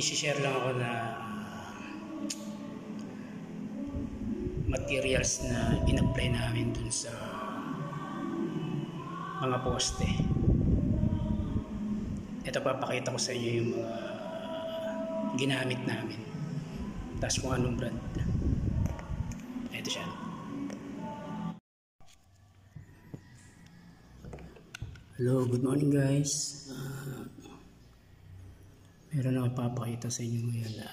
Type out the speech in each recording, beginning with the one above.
i-share lang ako na materials na in-apply namin dun sa mga poste. Ito, papakita ko sa inyo yung mga ginamit namin, tapos kung anong brand. Ito siya. Hello, good morning guys. Meron ako papakita sa inyo ngayon na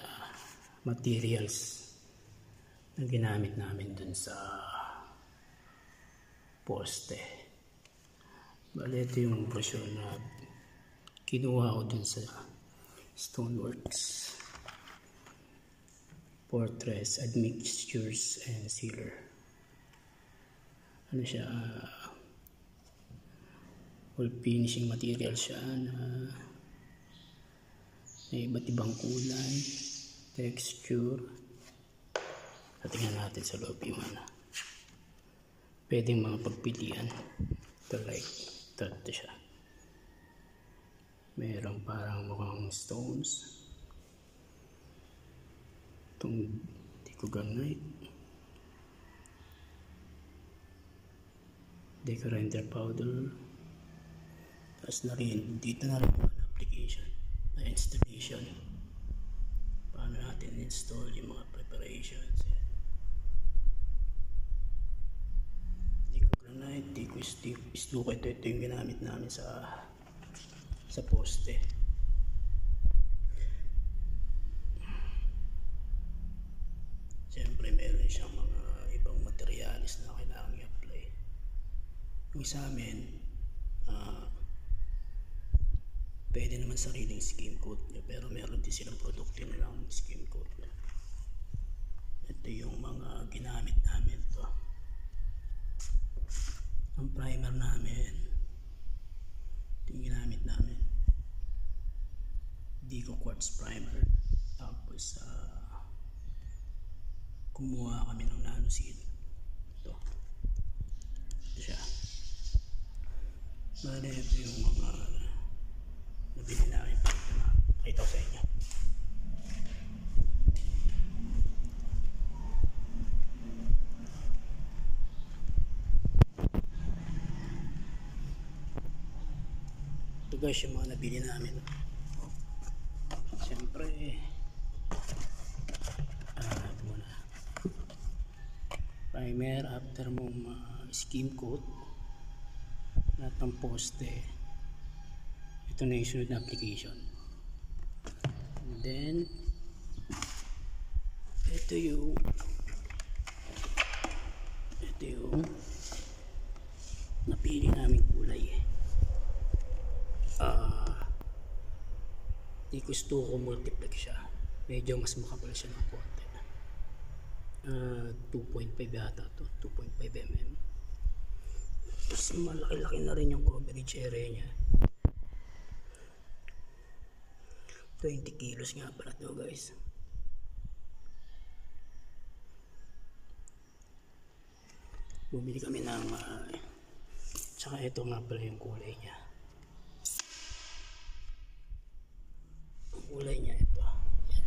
materials na ginamit namin dun sa poste. Bale, ito yung brochure na kinuha ko dun sa Stoneworks. Portraits, admixtures, and sealer. Ano siya? Full finishing material siya na may iba't ibang kulay, texture. Tingnan natin sa loob yung pwedeng mga pagpilian. Ito like, ito siya. Merong parang mukhang stones. Itong Decoganite. Decorenter powder. Tapos na rin, dito na rin ang application. Installation, paano natin install yung mga preparations. Decoganite, Deco-Stucco, ito yung ginamit namin sa poste. Siyempre meron siyang mga ibang materials na kailangan i-apply. Yung sa amin, pwede naman sariling skim coat nyo, pero meron din silang produkto na lang skim coat nyo. Ito yung mga ginamit namin to. Ang primer namin, ito yung ginamit namin, Deco Quartz primer. Tapos kumuha kami ng nano seal. Ito siya. Bale, ito yung mga nabili namin. Pakita ko sa inyo. Ito guys yung mga nabili namin. Siyempre ito muna, primer, after mong skim coat lahat ng poste. Ito na yung sunod na application. And then ito yung napili naming kulay. Deco-Stucco multiplex siya. Medyo mas makapal siya ng konti. 2.5 yata to, 2.5 mm. Tapos malaki-laki na rin yung coverage area niya. 20 kilos nga pala ito guys. Bumili kami ng tsaka ito nga pala yung kulay niya. Ang kulay niya ito. Yan.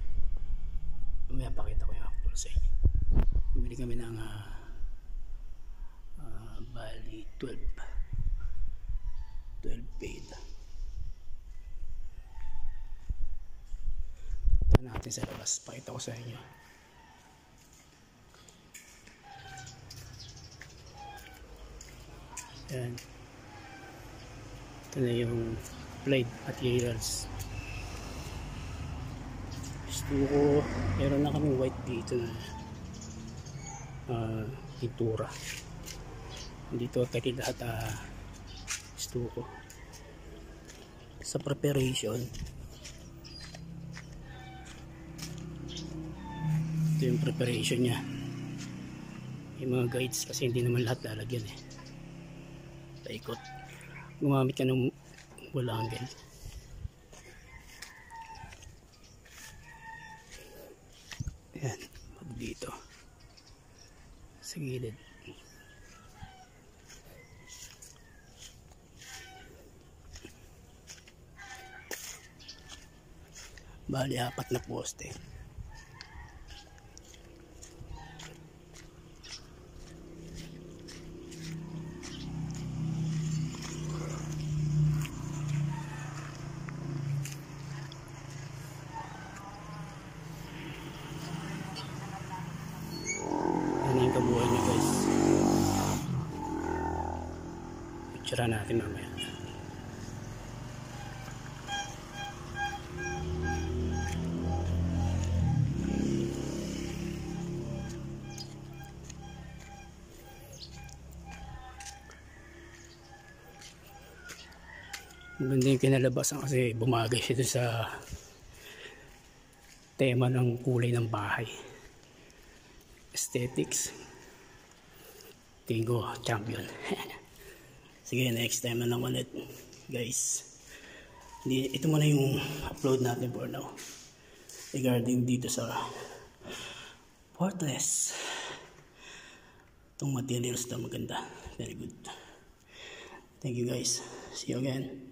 Mamaya pakita ko yung actual sa inyo. Bumili kami ng bali 12 paid. Natin sa labas, pakita ko sa inyo. Yan, ito na yung applied materials. Stucco, meron na kaming white dito na pintura. Dito tali lahat Stucco. Sa preparation, ito yung preparation nya. Yung mga guides kasi hindi naman lahat lalagyan paikot. Gumamit ka ng bulangin. Ayan, pag dito sa gilid. Bali 4 na poste. Ano yung kabuuan niya guys. Picture natin mamaya. Maganda yung kinalabasan kasi bumagay siya sa tema ng kulay ng bahay. Aesthetics. Tingin ko champion. Sige, next time na lang ulit guys. Ito muna yung upload natin for now regarding dito sa Fortress. Itong materials na maganda. Very good. Thank you guys. See you again.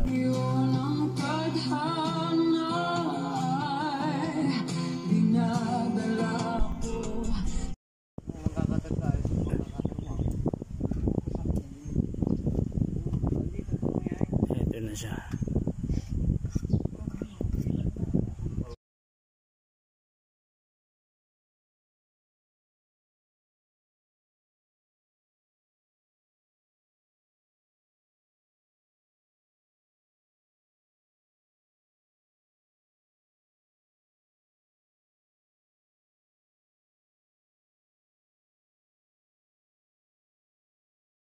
Yung tadhana ay dinadala ko. Ito na siya.